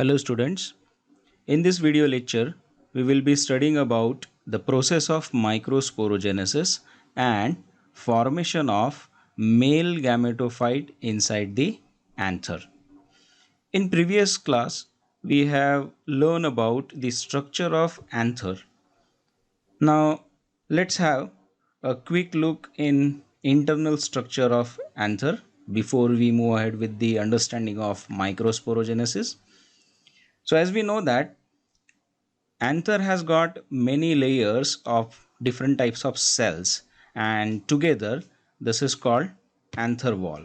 Hello students, in this video lecture we will be studying about the process of microsporogenesis and formation of male gametophyte inside the anther. In previous class we have learned about the structure of anther. Now let's have a quick look in internal structure of anther before we move ahead with the understanding of microsporogenesis. So as we know that anther has got many layers of different types of cells, and together this is called anther wall.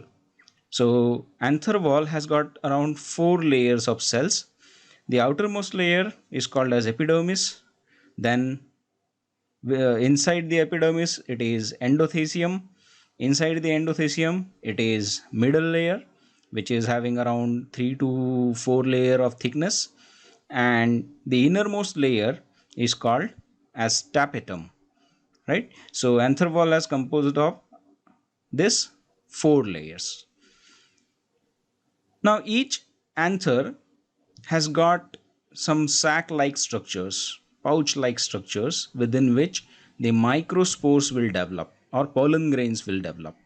So anther wall has got around 4 layers of cells. The outermost layer is called as epidermis. Then inside the epidermis it is endothecium. Inside the endothecium it is middle layer, which is having around 3 to 4 layer of thickness, and the innermost layer is called as tapetum, right? So anther wall is composed of this 4 layers. Now each anther has got some sac like structures, pouch like structures, within which the microspores will develop or pollen grains will develop.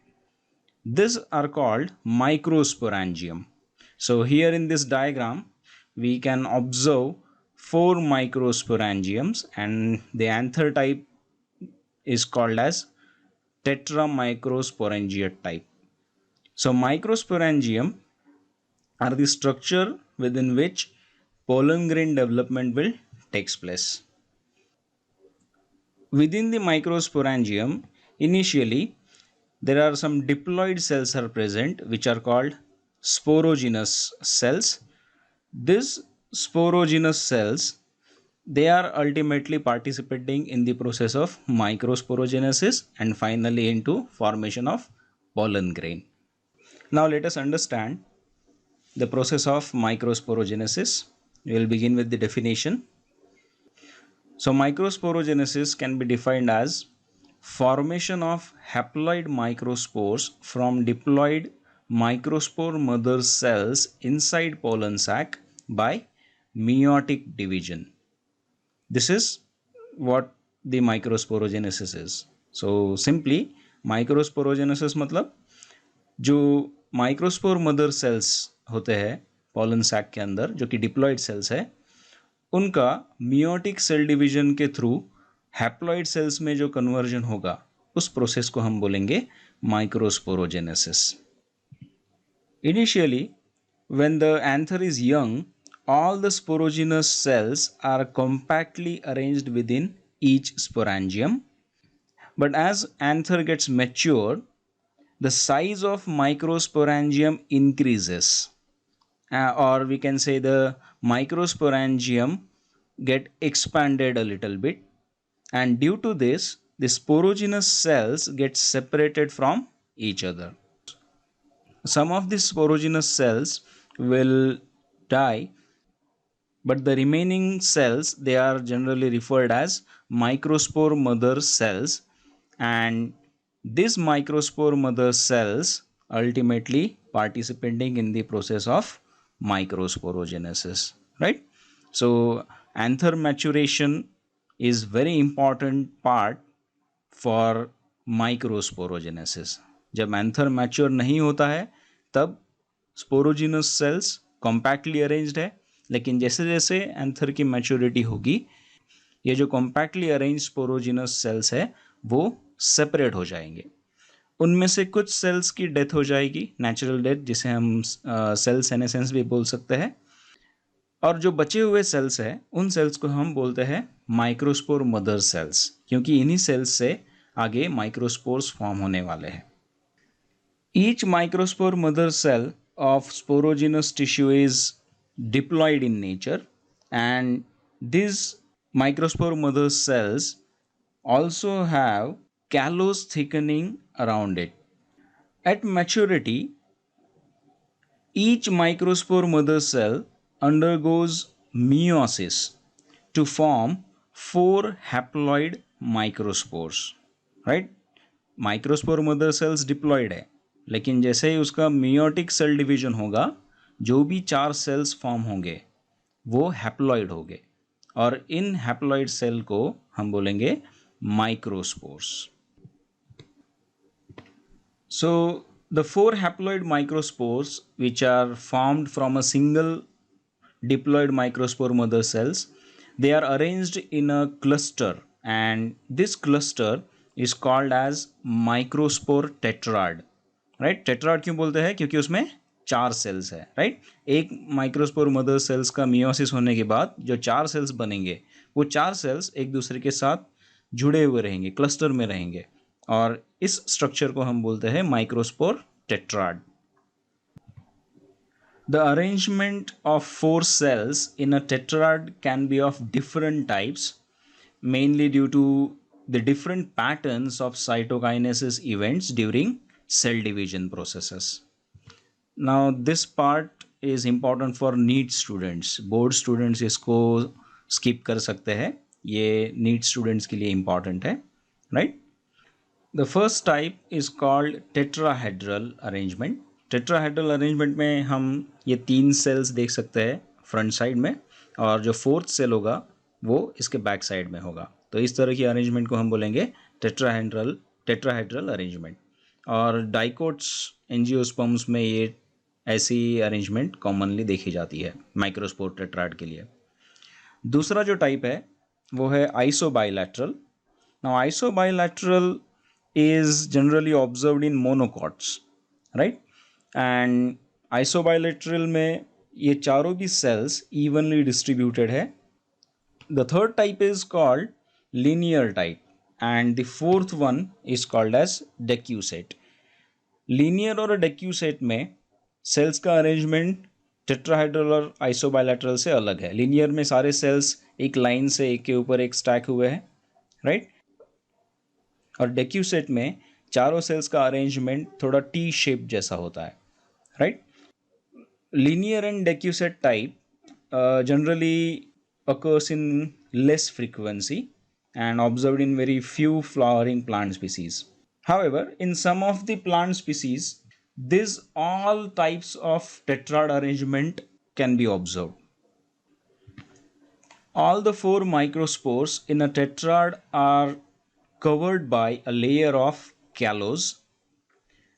These are called microsporangium. So here in this diagram we can observe 4 microsporangiums, and the anther type is called as tetramicrosporangiate type. So microsporangium are the structure within which pollen grain development will takes place. Within the microsporangium, initially there are some diploid cells are present, which are called sporogenous cells. These sporogenous cells, they are ultimately participating in the process of microsporogenesis and finally into formation of pollen grain. Now let us understand the process of microsporogenesis. We will begin with the definition. So microsporogenesis can be defined as formation of haploid microspores from diploid microspore mother cells inside pollen sac by meiotic division. This is what the microsporogenesis is. So simply microsporogenesis मतलब जो microspore mother sales होते हैं pollen sac के अंदर, जो कि diploid sales है, उनका मियोटिक सेल डिवीजन के थ्रू हैप्लॉइड सेल्स में जो कन्वर्जन होगा उस प्रोसेस को हम बोलेंगे microsporogenesis. Initially when the anther is young, all the sporogenous cells are compactly arranged within each sporangium, but as anther gets mature, the size of microsporangium increases, or we can say the microsporangium get expanded a little bit, and due to this the sporogenous cells get separated from each other. Some of these sporogenous cells will die, but the remaining cells, they are generally referred as microspore mother cells, and these microspore mother cells ultimately participating in the process of microsporogenesis, right? So anther maturation is very important part for microsporogenesis. जब anther mature नहीं होता है तब sporogenous sales compactly arranged है, लेकिन जैसे जैसे anther की मैच्योरिटी होगी ये जो कॉम्पैक्टली अरेंज स्पोरोजिनस सेल्स है वो सेपरेट हो जाएंगे. उनमें से कुछ सेल्स की डेथ हो जाएगी, नेचुरल डेथ, जिसे हम सेल सेनेसेंस भी बोल सकते हैं, और जो बचे हुए सेल्स हैं उन सेल्स को हम बोलते हैं माइक्रोस्पोर मदर सेल्स, क्योंकि इन्हीं सेल्स से आगे माइक्रोस्पोर्स फॉर्म होने वाले हैं. Each microspore mother cell of sporogenous tissue is diploid in nature, and these microspore mother cells also have callose thickening around it. At maturity, each microspore mother cell undergoes meiosis to form 4 haploid microspores, right? Microspore mother cells diploid है, लेकिन जैसे ही उसका meiotic cell division होगा जो भी 4 cells form होंगे वो haploid होंगे, और इन हैप्लॉइड सेल को हम बोलेंगे microspores. So the four haploid microspores which are formed from a single diploid microspore mother cells, they are arranged in a cluster, and this cluster is called as microspore tetrad. Right, tetrad क्यों बोलते हैं? क्योंकि उसमें 4 sales है. Right, एक microspore mother sales का meiosis होने के बाद जो 4 सेल्स बनेंगे, वो 4 सेल्स एक दूसरे के साथ जुड़े हुए रहेंगे, क्लस्टर में रहेंगे, और इस स्ट्रक्चर को हम बोलते हैं microspore tetrad. The arrangement of 4 cells in a tetrad can be of different types, mainly due to the different patterns of cytokinesis events during cell division processes. Now this part is important for NEET students. Board students इसको skip कर सकते हैं, ये NEET students के लिए important है. Right? The first type is called tetrahedral arrangement. Tetrahedral arrangement में हम ये 3 सेल्स देख सकते हैं फ्रंट साइड में, और जो 4th सेल होगा वो इसके बैक साइड में होगा. तो इस तरह की अरेंजमेंट को हम बोलेंगे टेट्राहेड्रल अरेंजमेंट. और डाइकोट्स एंजियोस्पर्म्स में ये ऐसी अरेंजमेंट कॉमनली देखी जाती है माइक्रोस्पोर टेट्राड के लिए. दूसरा जो टाइप है वो है isobilateral. Now isobilateral is generally observed in monocots, right? And isobilateral में ये चारों भी cells evenly distributed है. The third type is called linear type, and the fourth one is called as decussate. Linear और decussate में cells का arrangement tetrahedral और आइसोबाइलैटरल से अलग है. linear में सारे cells एक लाइन से एक के ऊपर एक स्टैक हुए हैं, राइट? और डेक्यूसेट में चारों सेल्स का अरेंजमेंट थोड़ा टी शेप जैसा होता है, right? Linear and डेक्यूसेट type generally occurs in less frequency and observed in very few flowering plant species. However, in some of the plant species, these all types of tetrad arrangement can be observed. All the 4 microspores in a tetrad are covered by a layer of callose,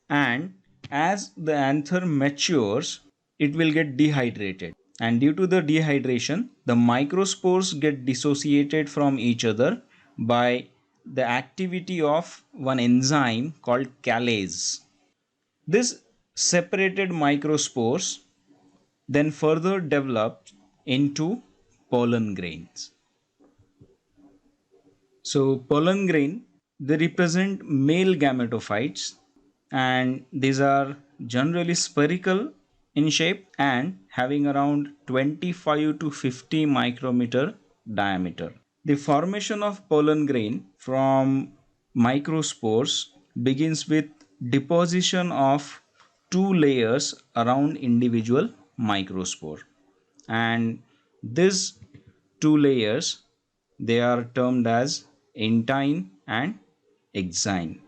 and as the anther matures it will get dehydrated, and due to the dehydration the microspores get dissociated from each other by the activity of one enzyme called callase. This separated microspores then further develop into pollen grains. So pollen grain, they represent male gametophytes, and these are generally spherical in shape and having around 25 to 50 micrometer diameter. The formation of pollen grain from microspores begins with deposition of 2 layers around individual microspore, and these 2 layers, they are termed as intine and exine.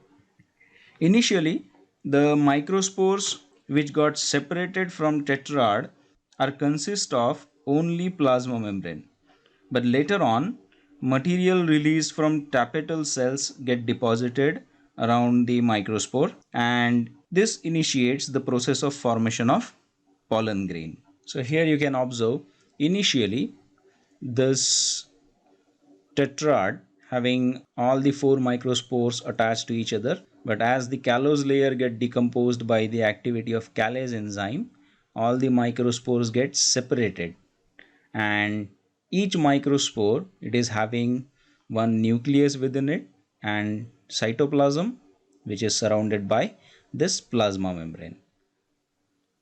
Initially, the microspores which got separated from tetrad are consist of only plasma membrane, but later on material released from tapetal cells get deposited around the microspore, and this initiates the process of formation of pollen grain. So here you can observe initially this tetrad having all the 4 microspores attached to each other, but as the callose layer get decomposed by the activity of callase enzyme, all the microspores get separated, and each microspore, it is having one nucleus within it and cytoplasm which is surrounded by this plasma membrane,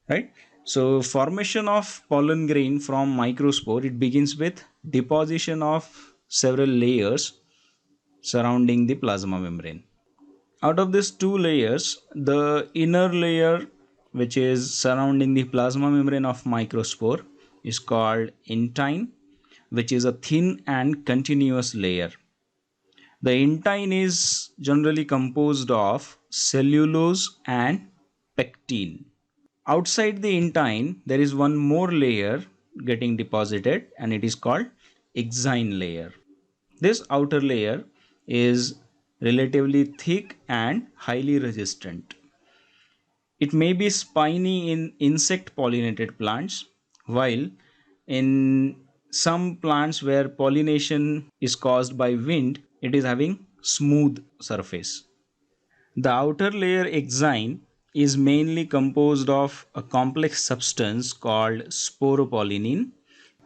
right? So formation of pollen grain from microspore, it begins with deposition of several layers surrounding the plasma membrane. Out of these 2 layers, the inner layer which is surrounding the plasma membrane of microspore is called intine, which is a thin and continuous layer. The intine is generally composed of cellulose and pectin. Outside the intine, there is one more layer getting deposited, and it is called exine layer. This outer layer is relatively thick and highly resistant. It may be spiny in insect pollinated plants, while in some plants where pollination is caused by wind, it is having smooth surface. The outer layer exine is mainly composed of a complex substance called sporopollenin.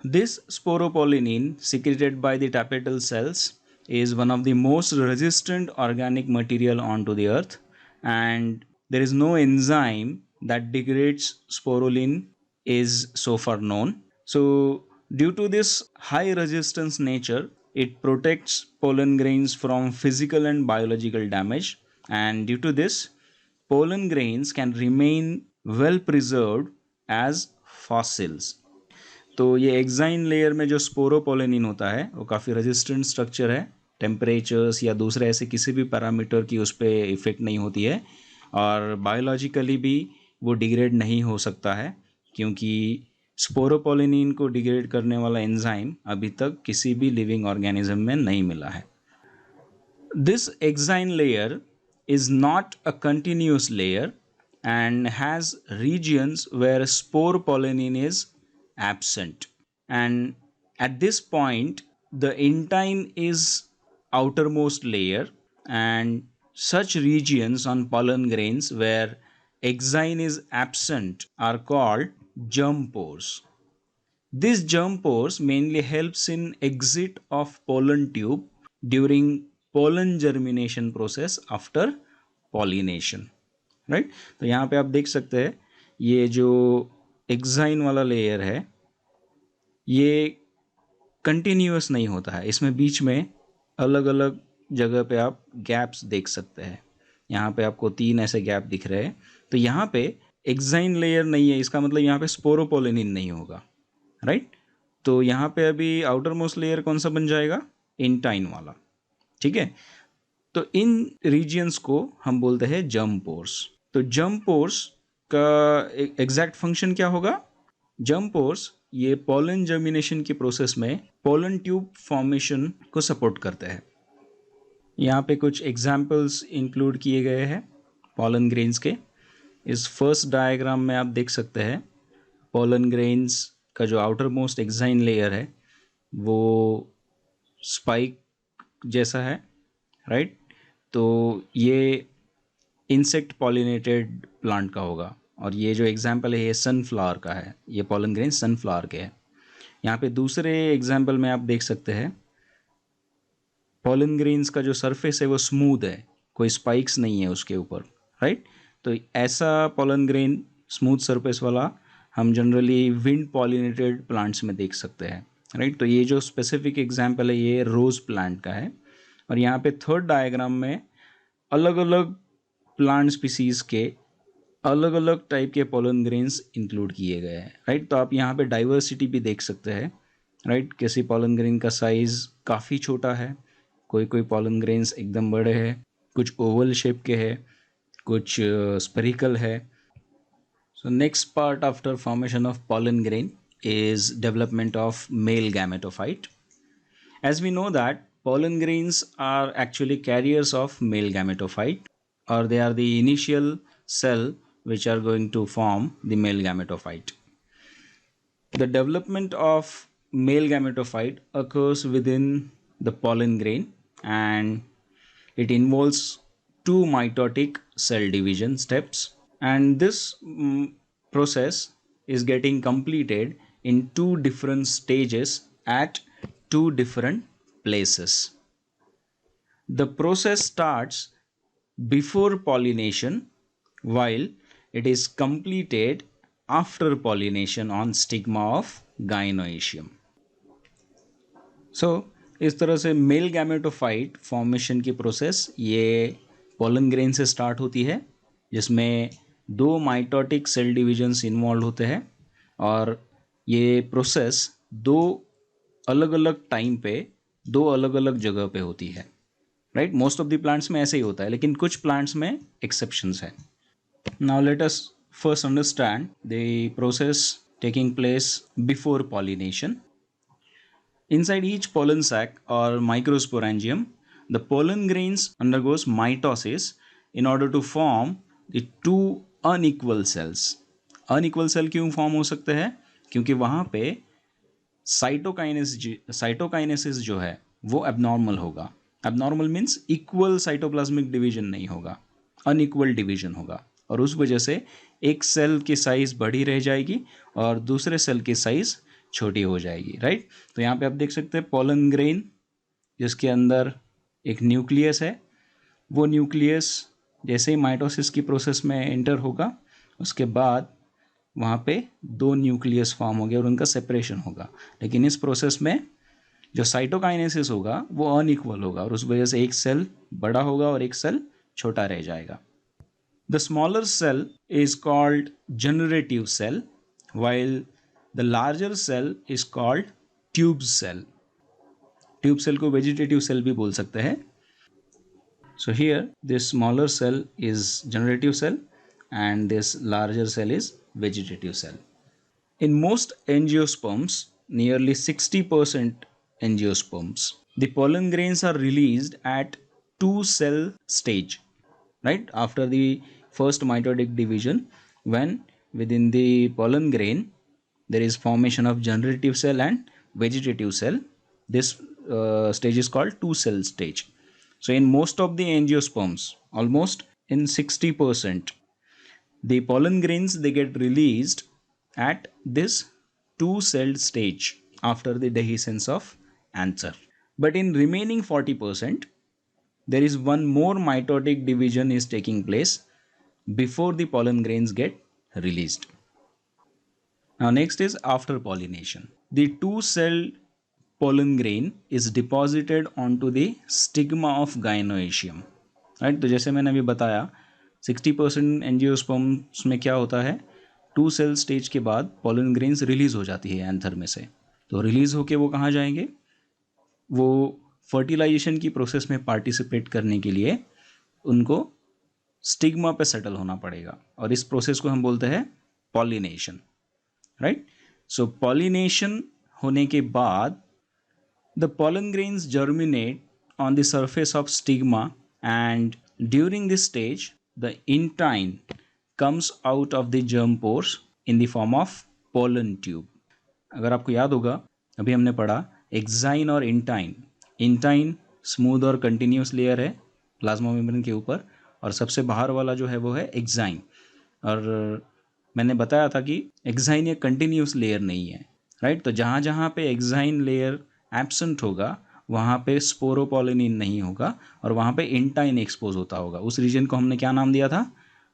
This sporopollenin, secreted by the tapetal cells, is one of the most resistant organic material onto the earth, and there is no enzyme that degrades sporulin is so far known. So due to this high resistance nature, it protects pollen grains from physical and biological damage, and due to this, pollen grains can remain well preserved as fossils. तो ये exine layer में जो sporopollenin होता है वो काफ़ी resistant structure है, temperatures या दूसरे ऐसे किसी भी पैरामीटर की उस पर इफ़ेक्ट नहीं होती है, और बायोलॉजिकली भी वो डिग्रेड नहीं हो सकता है, क्योंकि स्पोरोपोलेनिन को डिग्रेड करने वाला एंजाइम अभी तक किसी भी लिविंग ऑर्गेनिज्म में नहीं मिला है. This exine layer is not a continuous layer and has regions where spore pollenin is absent, and at this point the intine is outermost layer, and such regions on pollen grains where exine is absent are called germ pores. These germ pores mainly helps in exit of pollen tube during pollen germination process after pollination, right. तो यहाँ पे आप देख सकते हैं ये जो exine वाला लेयर है ये कंटिन्यूअस नहीं होता है, इसमें बीच में अलग अलग जगह पे आप गैप्स देख सकते हैं. यहाँ पे आपको 3 ऐसे गैप दिख रहे हैं. तो यहाँ पे एक्साइन लेयर नहीं है, इसका मतलब यहाँ पे स्पोरोपोलेनिन नहीं होगा, राइट. तो यहाँ पे अभी आउटर मोस्ट लेयर कौन सा बन जाएगा, इंटाइन वाला, ठीक है. तो इन रीजियंस को हम बोलते हैं जर्म पोर्स. तो जर्म पोर्स का एग्जैक्ट फंक्शन क्या होगा, जर्म पोर्स ये पोलन जर्मिनेशन की प्रोसेस में पोलन ट्यूब फॉर्मेशन को सपोर्ट करते हैं. यहाँ पे कुछ एग्जाम्पल्स इंक्लूड किए गए हैं पोलन ग्रेन्स के. इस फर्स्ट डायग्राम में आप देख सकते हैं पोलन ग्रेन्स का जो आउटर मोस्ट एक्साइन लेयर है वो स्पाइक जैसा है, राइट. तो ये इंसेक्ट पॉलिनेटेड प्लांट का होगा, और ये जो एग्जाम्पल है ये सनफ्लावर का है, ये पोलन ग्रेन सनफ्लावर के हैं. यहाँ पे दूसरे एग्जाम्पल में आप देख सकते हैं पोलन ग्रेन्स का जो सरफेस है वो स्मूथ है, कोई स्पाइक्स नहीं है उसके ऊपर, राइट. तो ऐसा पोलन ग्रेन स्मूथ सरफेस वाला हम जनरली विंड पॉलिनेटेड प्लांट्स में देख सकते हैं, राइट. तो ये जो स्पेसिफिक एग्जाम्पल है ये रोज़ प्लांट का है. और यहाँ पे थर्ड डायग्राम में अलग अलग प्लांट स्पीसीज़ के अलग अलग टाइप के पोलन ग्रेन्स इंक्लूड किए गए हैं, राइट. तो आप यहाँ पे डाइवर्सिटी भी देख सकते हैं, राइट. किसी पोलन ग्रेन का साइज़ काफ़ी छोटा है, कोई कोई पोलन ग्रेन्स एकदम बड़े हैं, कुछ ओवल शेप के हैं, कुछ स्पेरिकल है. सो next part after formation of pollen grain is development of male gametophyte. As we know that pollen grains are actually carriers of male gametophyte, or they are the initial cell which are going to form the male gametophyte. The development of male gametophyte occurs within the pollen grain, and it involves 2 mitotic cell division steps, and this process is getting completed in 2 different stages at 2 different places. The process starts before pollination, while it is completed after pollination on stigma of gynoecium. So इस तरह से male gametophyte formation की process ये pollen grain से start होती है, जिसमें 2 mitotic cell divisions involve होते हैं, और ये प्रोसेस 2 अलग अलग टाइम पे 2 अलग अलग जगह पे होती है, right. Most of the plants में ऐसे ही होता है, लेकिन कुछ प्लांट्स में एक्सेप्शंस है. Now let us first understand the process taking place before pollination. Inside each pollen sac or microsporangium, the pollen grains undergoes mitosis in order to form the two unequal cells. Unequal cell क्यों फॉर्म हो सकते हैं? क्योंकि वहाँ पे cytokinesis जो है वो एबनॉर्मल होगा. Abnormal means equal cytoplasmic division नहीं होगा, अनइक्वल डिवीजन होगा, और उस वजह से एक सेल की साइज बड़ी रह जाएगी और दूसरे सेल की साइज छोटी हो जाएगी. राइट. तो यहाँ पे आप देख सकते हैं पोलन ग्रेन जिसके अंदर एक न्यूक्लियस है. वो न्यूक्लियस जैसे ही माइटोसिस की प्रोसेस में एंटर होगा उसके बाद वहाँ पे दो न्यूक्लियस फॉर्म हो गया और उनका सेपरेशन होगा. लेकिन इस प्रोसेस में जो साइटोकाइनेसिस होगा वो अनइक्वल होगा और उस वजह से एक सेल बड़ा होगा और एक सेल छोटा रह जाएगा. The smaller cell is called generative cell while the larger cell is called tube cell. Tube cell को वेजिटेटिव सेल भी बोल सकते हैं. So here this smaller cell is generative cell and this larger cell is vegetative cell. In most angiosperms, nearly 60% angiosperms, the pollen grains are released at two cell stage, right after the first mitotic division, when within the pollen grain there is formation of generative cell and vegetative cell. This stage is called two cell stage. So in most of the angiosperms, almost in 60%, the pollen grains they get released at this two celled stage after the dehiscence of anther. But in remaining 40%, there is one more mitotic division is taking place before the pollen grains get released. Now next is after pollination. The two-celled pollen grain is deposited onto the stigma of gynoecium. Right. तो जैसे मैंने अभी बताया 60% angiosperms में क्या होता है, to cell stage के बाद पोलन ग्रेन्स रिलीज हो जाती है एंथर में से. तो रिलीज होके वो कहाँ जाएंगे, वो फर्टिलाइजेशन की प्रोसेस में पार्टिसिपेट करने के लिए उनको स्टिग्मा पे सेटल होना पड़ेगा और इस प्रोसेस को हम बोलते हैं पॉलिनेशन. राइट. सो पॉलिनेशन होने के बाद the pollen grains germinate on the surface of stigma, and during this stage the intine comes out of the germ pores in the form of pollen tube. अगर आपको याद होगा अभी हमने पढ़ा एक्साइन और इंटाइन. इंटाइन स्मूथ और continuous layer है प्लाज्मा मेम्ब्रेन के ऊपर और सबसे बाहर वाला जो है वो है एक्साइन. और मैंने बताया था कि एक्साइन ये कंटिन्यूस लेयर नहीं है. राइट. तो जहाँ जहाँ पे एक्साइन लेयर एब्सेंट होगा वहाँ पे स्पोरोपोलिनिन नहीं होगा और वहाँ पे इंटाइन एक्सपोज होता होगा. उस रीजन को हमने क्या नाम दिया था,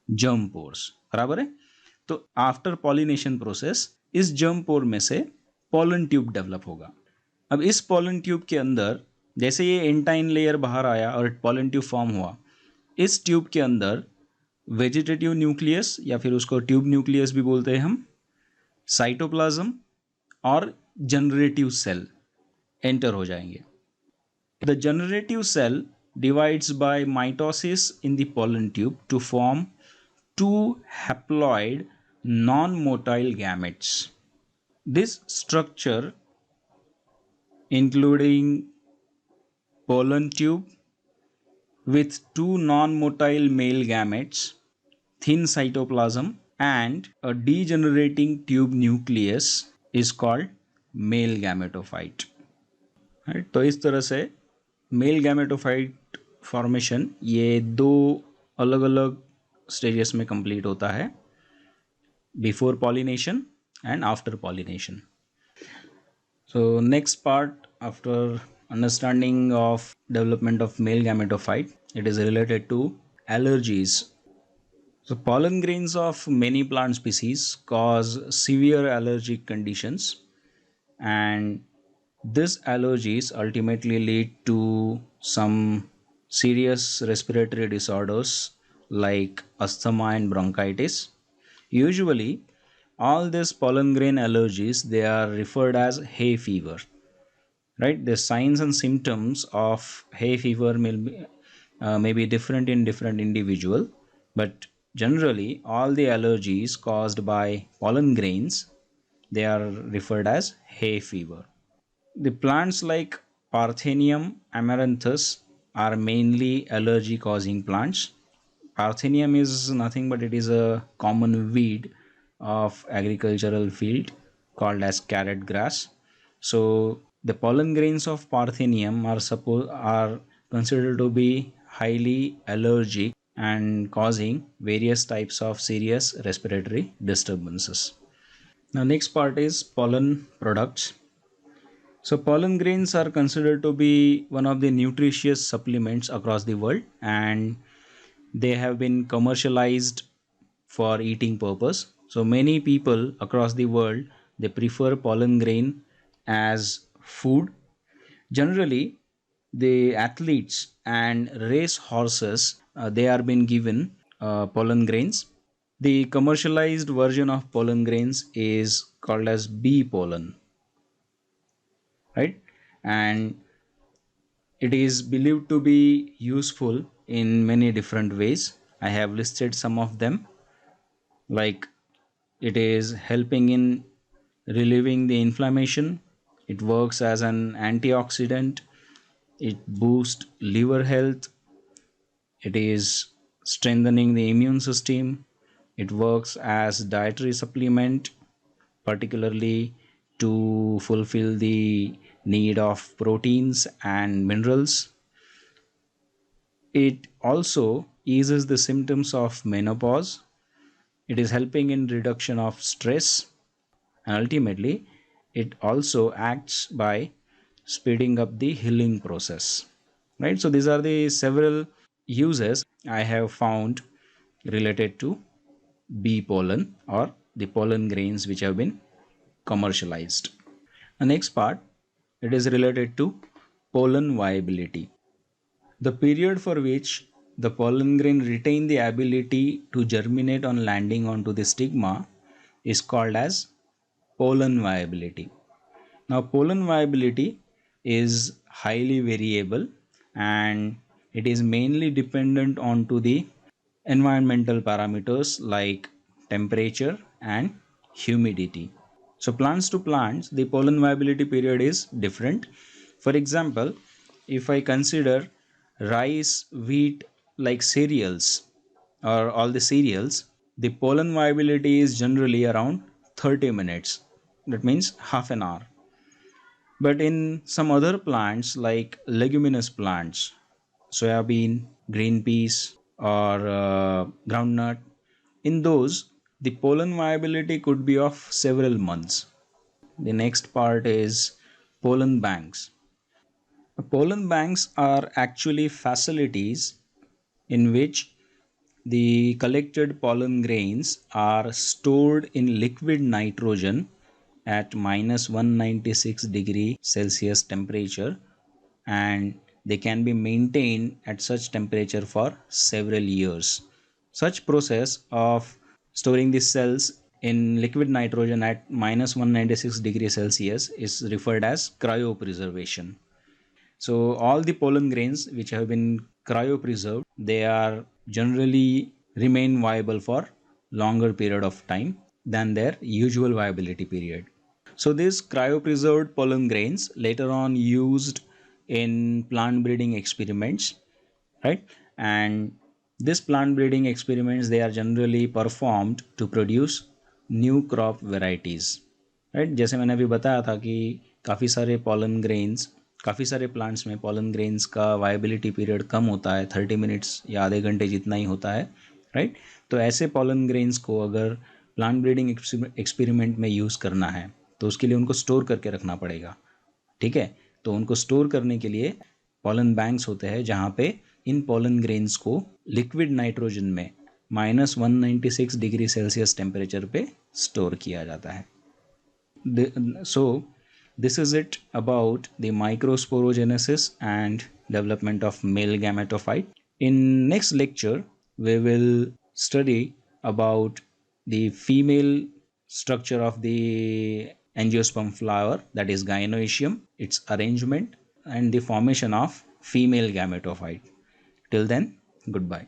जर्म पोर्स. बराबर है. तो आफ्टर पॉलिनेशन प्रोसेस इस जर्म पोर में से पोलन ट्यूब डेवलप होगा. अब इस पोलन ट्यूब के अंदर जैसे ये इंटाइन लेयर बाहर आया और पोलन ट्यूब फॉर्म हुआ, इस ट्यूब के अंदर वेजिटेटिव न्यूक्लियस या फिर उसको ट्यूब न्यूक्लियस भी बोलते हैं हम, साइटोप्लाज्म और जनरेटिव सेल एंटर हो जाएंगे. The generative cell divides by mitosis in the pollen tube to form two haploid non-motile gametes. This structure, including pollen tube with two non-motile male gametes, thin cytoplasm, and a degenerating tube nucleus, is called male gametophyte. Right? तो इस तरह से male gametophyte formation ये दो अलग अलग stages में complete होता है, before pollination and after pollination. So next part after understanding of development of male gametophyte, it is related to allergies. So pollen grains of many plant species cause severe allergic conditions, and these allergies ultimately lead to some serious respiratory disorders like asthma and bronchitis. Usually, all these pollen grain allergies they are referred as hay fever. Right? The signs and symptoms of hay fever may be different in different individual, but generally all the allergies caused by pollen grains They are referred as hay fever. The plants like Parthenium amaranthus are mainly allergy causing plants. Parthenium is nothing but it is a common weed of agricultural field called as carrot grass. So the pollen grains of Parthenium are considered to be highly allergic and causing various types of serious respiratory disturbances. Now next part is pollen products. So pollen grains are considered to be one of the nutritious supplements across the world, and they have been commercialized for eating purpose. So many people across the world, they prefer pollen grain as food. Generally, the athletes and race horses, they are being given pollen grains. The commercialized version of pollen grains is called as bee pollen, right? And it is believed to be useful in many different ways. I have listed some of them, like it is helping in relieving the inflammation, it works as an antioxidant, it boosts liver health, it is strengthening the immune system, it works as dietary supplement, particularly to fulfill the need of proteins and minerals. It also eases the symptoms of menopause. It is helping in reduction of stress, and ultimately it also acts by speeding up the healing process. Right? So these are the several uses I have found related to bee pollen or the pollen grains which have been commercialized. The next part, it is related to pollen viability. The period for which the pollen grain retain the ability to germinate on landing onto the stigma is called as pollen viability. Now, pollen viability is highly variable and it is mainly dependent onto the environmental parameters like temperature and humidity. So plants to plants, the pollen viability period is different. For example, if I consider rice, wheat, like cereals or all the cereals, the pollen viability is generally around 30 minutes. That means half an hour. But in some other plants like leguminous plants, soybean, green peas, or groundnut, in those the pollen viability could be of several months. The next part is pollen banks. Pollen banks are actually facilities in which the collected pollen grains are stored in liquid nitrogen at minus 196 degree Celsius temperature, and they can be maintained at such temperature for several years. Such process of storing the cells in liquid nitrogen at minus 196 degrees Celsius is referred as cryopreservation. So all the pollen grains which have been cryopreserved, they are generally remain viable for longer period of time than their usual viability period. So these cryopreserved pollen grains later on used in plant breeding experiments, right? And this plant breeding experiments, they are generally performed to produce new crop varieties, right? जैसे मैंने अभी बताया था कि काफ़ी सारे plants में pollen grains का वायबिलिटी पीरियड कम होता है, 30 मिनट्स या आधे घंटे जितना ही होता है, राइट? तो ऐसे पॉलन ग्रेन्स को अगर प्लांट ब्रीडिंग एक्सपेरिमेंट में यूज़ करना है तो उसके लिए उनको स्टोर करके रखना पड़ेगा, ठीक है? तो उनको स्टोर करने के लिए पॉलन बैंक्स होते हैं जहाँ पे इन पॉलन ग्रेन्स को लिक्विड नाइट्रोजन में माइनस 196 डिग्री सेल्सियस टेम्परेचर पे स्टोर किया जाता है. So this is it about the microsporogenesis and development of male gametophyte. In next lecture, we will study about the female structure of the angiosperm flower, that is gynoecium, its arrangement and the formation of female gametophyte. Till then, goodbye.